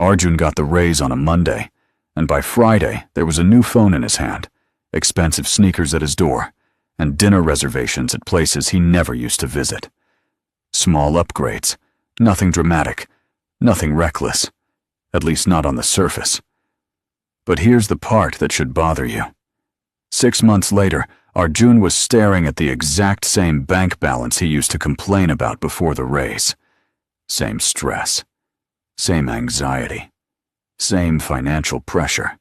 Arjun got the raise on a Monday, and by Friday there was a new phone in his hand, expensive sneakers at his door, and dinner reservations at places he never used to visit. Small upgrades, nothing dramatic, nothing reckless, at least not on the surface. But here's the part that should bother you. 6 months later, Arjun was staring at the exact same bank balance he used to complain about before the raise. Same stress, same anxiety, same financial pressure.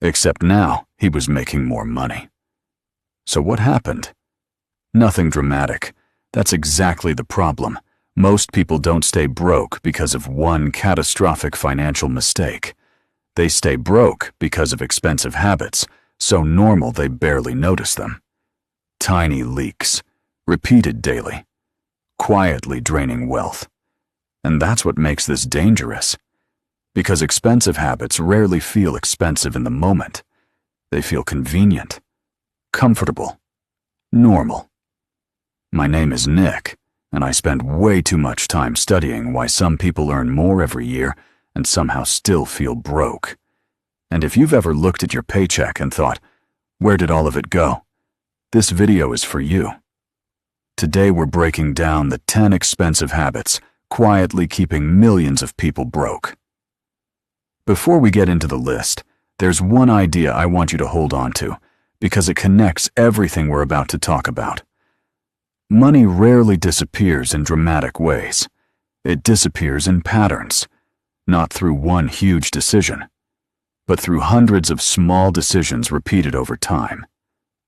Except now he was making more money. So what happened? Nothing dramatic. That's exactly the problem. Most people don't stay broke because of one catastrophic financial mistake. They stay broke because of expensive habits, so normal they barely notice them. Tiny leaks, repeated daily, quietly draining wealth. And that's what makes this dangerous. Because expensive habits rarely feel expensive in the moment. They feel convenient, comfortable, normal. My name is Nick, and I spend way too much time studying why some people earn more every year and somehow still feel broke. And if you've ever looked at your paycheck and thought, where did all of it go? This video is for you. Today we're breaking down the 10 expensive habits quietly keeping millions of people broke. Before we get into the list, there's one idea I want you to hold on to, because it connects everything we're about to talk about. Money rarely disappears in dramatic ways. It disappears in patterns, not through one huge decision, but through hundreds of small decisions repeated over time.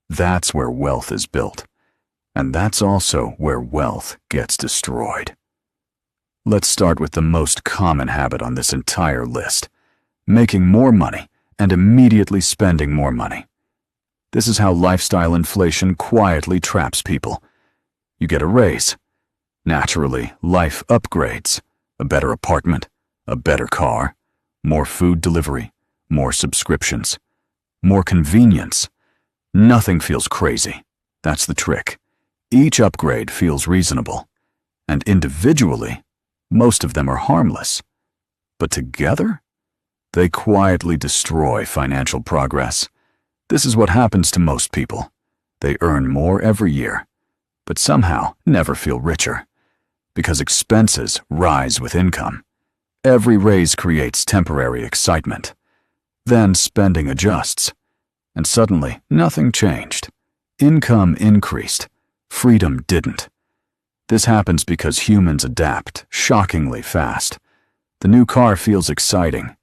That's where wealth is built, and that's also where wealth gets destroyed. Let's start with the most common habit on this entire list: making more money and immediately spending more money. This is how lifestyle inflation quietly traps people. You get a raise. Naturally, life upgrades. A better apartment, a better car, more food delivery, more subscriptions, more convenience. Nothing feels crazy. That's the trick. Each upgrade feels reasonable. And individually, most of them are harmless. But together, they quietly destroy financial progress. This is what happens to most people. They earn more every year, but somehow never feel richer. Because expenses rise with income. Every raise creates temporary excitement. Then spending adjusts, and suddenly nothing changed. Income increased, freedom didn't. This happens because humans adapt shockingly fast. The new car feels exciting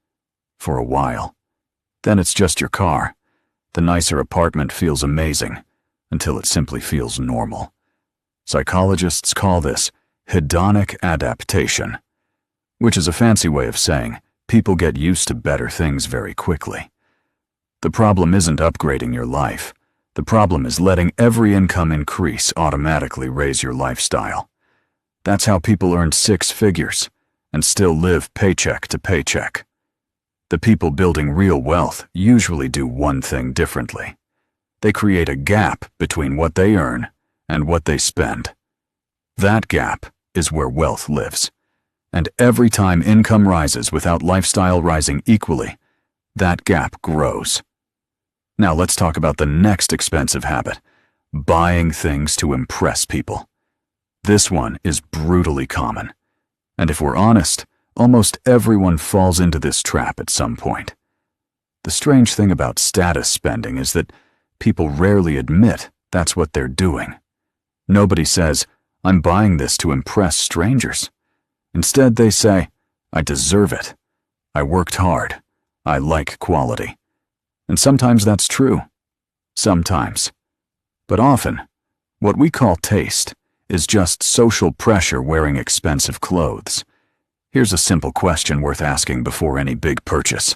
for a while. Then it's just your car. The nicer apartment feels amazing until it simply feels normal. Psychologists call this hedonic adaptation, which is a fancy way of saying people get used to better things very quickly. The problem isn't upgrading your life. The problem is letting every income increase automatically raise your lifestyle. That's how people earn 6 figures and still live paycheck to paycheck. The people building real wealth usually do one thing differently. They create a gap between what they earn and what they spend. That gap is where wealth lives. And every time income rises without lifestyle rising equally, that gap grows. Now let's talk about the next expensive habit: buying things to impress people. This one is brutally common. And if we're honest, almost everyone falls into this trap at some point. The strange thing about status spending is that people rarely admit that's what they're doing. Nobody says, "I'm buying this to impress strangers." Instead, they say, "I deserve it. I worked hard. I like quality." And sometimes that's true. Sometimes. But often, what we call taste is just social pressure wearing expensive clothes. Here's a simple question worth asking before any big purchase.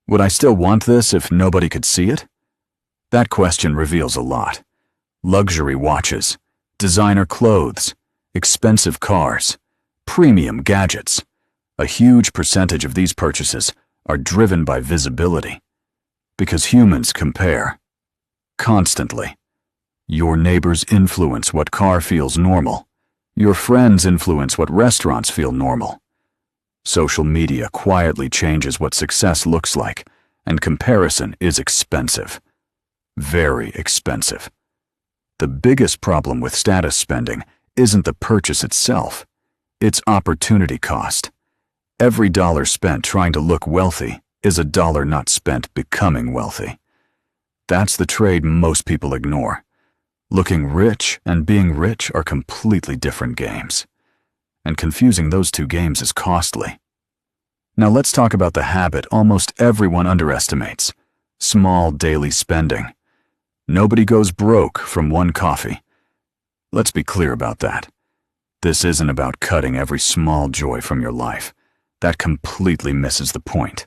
Would I still want this if nobody could see it? That question reveals a lot. Luxury watches, designer clothes, expensive cars, premium gadgets. A huge percentage of these purchases are driven by visibility. Because humans compare. Constantly. Your neighbors influence what car feels normal. Your friends influence what restaurants feel normal. Social media quietly changes what success looks like, and comparison is expensive. Very expensive. The biggest problem with status spending isn't the purchase itself, it's opportunity cost. Every dollar spent trying to look wealthy is a dollar not spent becoming wealthy. That's the trade most people ignore. Looking rich and being rich are completely different games. And confusing those two games is costly. Now let's talk about the habit almost everyone underestimates: small daily spending. Nobody goes broke from one coffee. Let's be clear about that. This isn't about cutting every small joy from your life. That completely misses the point.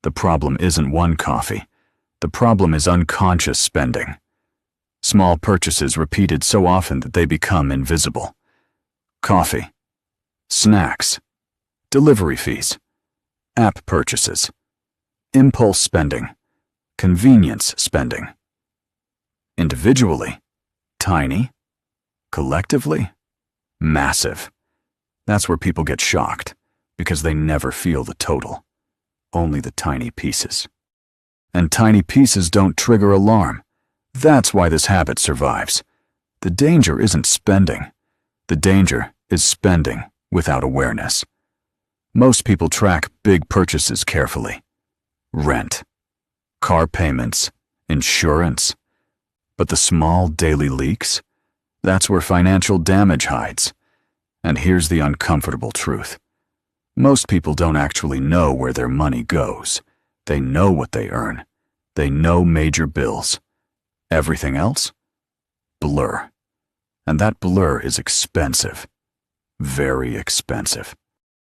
The problem isn't one coffee. The problem is unconscious spending. Small purchases repeated so often that they become invisible. Coffee, snacks, delivery fees, app purchases, impulse spending, convenience spending. Individually, tiny. Collectively, massive. That's where people get shocked, because they never feel the total, only the tiny pieces. And tiny pieces don't trigger alarm. That's why this habit survives. The danger isn't spending. The danger is spending without awareness. Most people track big purchases carefully. Rent, car payments, insurance. But the small daily leaks? That's where financial damage hides. And here's the uncomfortable truth. Most people don't actually know where their money goes. They know what they earn. They know major bills. Everything else? Blur. And that blur is expensive. Very expensive.